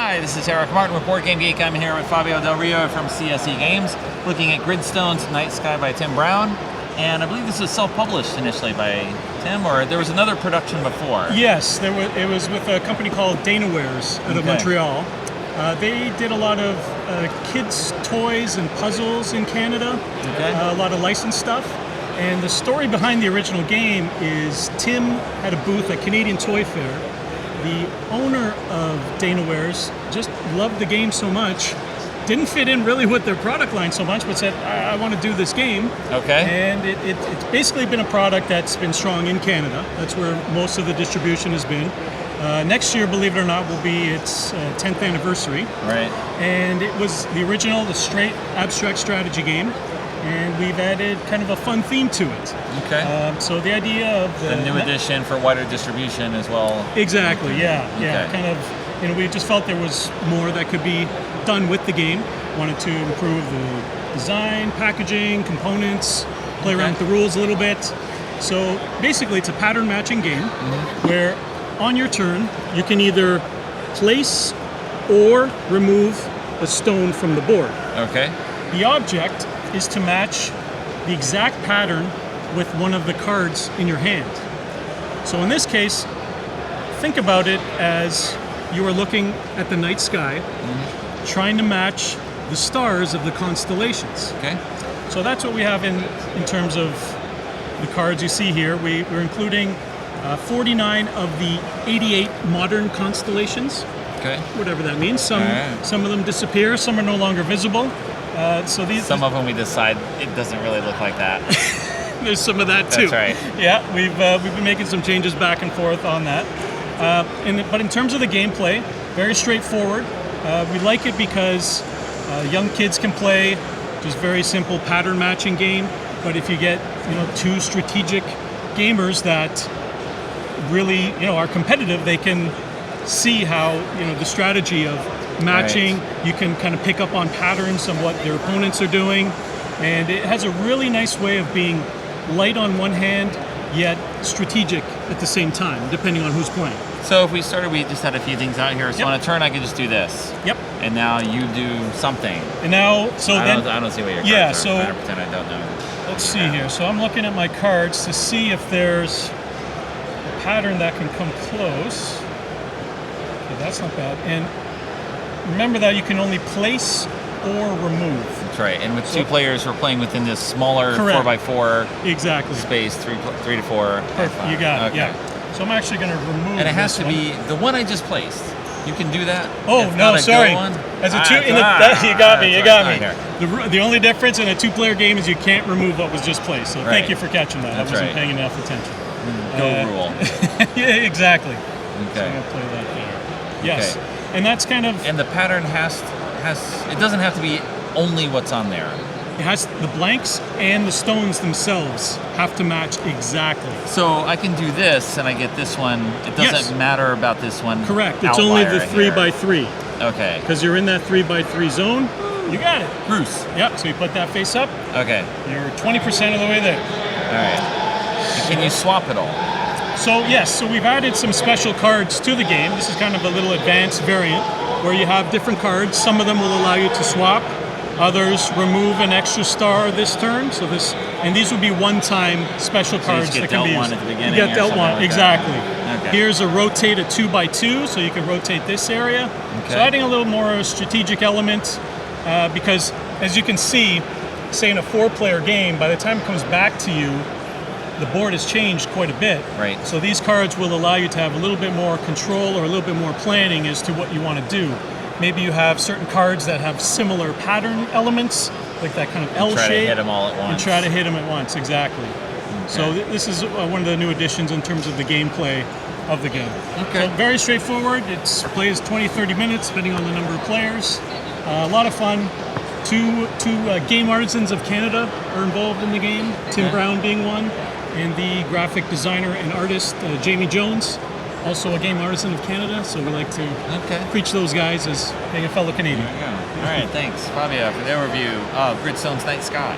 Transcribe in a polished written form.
Hi, this is Eric Martin with Board Game Geek. I'm here with Fabio Del Rio from CSE Games, looking at Gridstones Night Sky by Tim Brown. And I believe this was self-published initially by Tim, or there was another production before. Yes, it was with a company called Danawares out of Montreal. They did a lot of kids' toys and puzzles in Canada, a lot of licensed stuff. And the story behind the original game is Tim had a booth at Canadian Toy Fair. The owner of Danawares just loved the game so much, didn't fit in really with their product line so much, but said, I want to do this game. Okay. And it's basically been a product that's been strong in Canada. That's where most of the distribution has been. Next year, believe it or not, will be its 10th anniversary. Right. And it was the original, the straight abstract strategy game. And we've added kind of a fun theme to it. Okay. So the idea of the new edition for wider distribution as well. Exactly. Yeah. Yeah. Okay. Kind of. We just felt there was more that could be done with the game. Wanted to improve the design, packaging, components, play around with the rules a little bit. So basically, it's a pattern matching game where, on your turn, you can either place or remove a stone from the board. Okay. The object is to match the exact pattern with one of the cards in your hand. So in this case, think about it as you are looking at the night sky, trying to match the stars of the constellations. Okay. So that's what we have in terms of the cards you see here. We're including 49 of the 88 modern constellations. Okay. Whatever that means. Some of them disappear, some are no longer visible. Some of them we decide it doesn't really look like that. There's some of that too. That's right. Yeah, we've been making some changes back and forth on that. But in terms of the gameplay, very straightforward. We like it because young kids can play just very simple pattern matching game. But if you get two strategic gamers that really are competitive, they can see how the strategy of matching. Right. You can kind of pick up on patterns of what their opponents are doing, and it has a really nice way of being light on one hand, yet strategic at the same time, depending on who's playing. So if we started, we just had a few things out here. So on a turn, I could just do this. Yep. And now you do something. And now, I don't see what your cards are. I pretend I don't know. Let's see here. So I'm looking at my cards to see if there's a pattern that can come close. Okay, that's not bad. And remember that you can only place or remove. That's right. And with two players, we're playing within this smaller 4x4 space, 3 to 4. Perfect. You got it. Yeah. So I'm actually going to remove. And it has to be the one I just placed. You can do that. Oh no, sorry. As a you got me. You got me. The only difference in a two-player game is you can't remove what was just placed. So thank you for catching that. I wasn't paying enough attention. Go rule. Yeah, exactly. Okay. So I'm going to play that there. Yes. Okay. And that's kind of... And the pattern has it doesn't have to be only what's on there. It has the blanks and the stones themselves have to match exactly. So I can do this and I get this one. It doesn't matter about this one. Correct. It's only the 3x3. Okay. Because you're in that 3x3 zone. You got it. Bruce. Yep. So you put that face up. Okay. You're 20% of the way there. All right. And can you swap it all? So yes, so we've added some special cards to the game. This is kind of a little advanced variant where you have different cards. Some of them will allow you to swap. Others remove an extra star this turn. So these would be one-time special cards that can be used. At the beginning. You get dealt one, exactly. Okay. Here's a rotate a 2x2, so you can rotate this area. Okay. So adding a little more strategic element because as you can see, say in a 4-player game, by the time it comes back to you, the board has changed quite a bit. Right. So these cards will allow you to have a little bit more control or a little bit more planning as to what you want to do. Maybe you have certain cards that have similar pattern elements, like that kind of L shape. Try to hit them all at once. And try to hit them at once, exactly. Okay. So this is one of the new additions in terms of the gameplay of the game. Okay. So very straightforward. It plays 20-30 minutes, depending on the number of players. A lot of fun. Two game artisans of Canada are involved in the game, Tim Brown being one, and the graphic designer and artist, Jamie Jones, also a game artisan of Canada, so we like to preach those guys as being a fellow Canadian. There you go. All right, thanks, Fabio, for the overview of Gridstones Night Sky.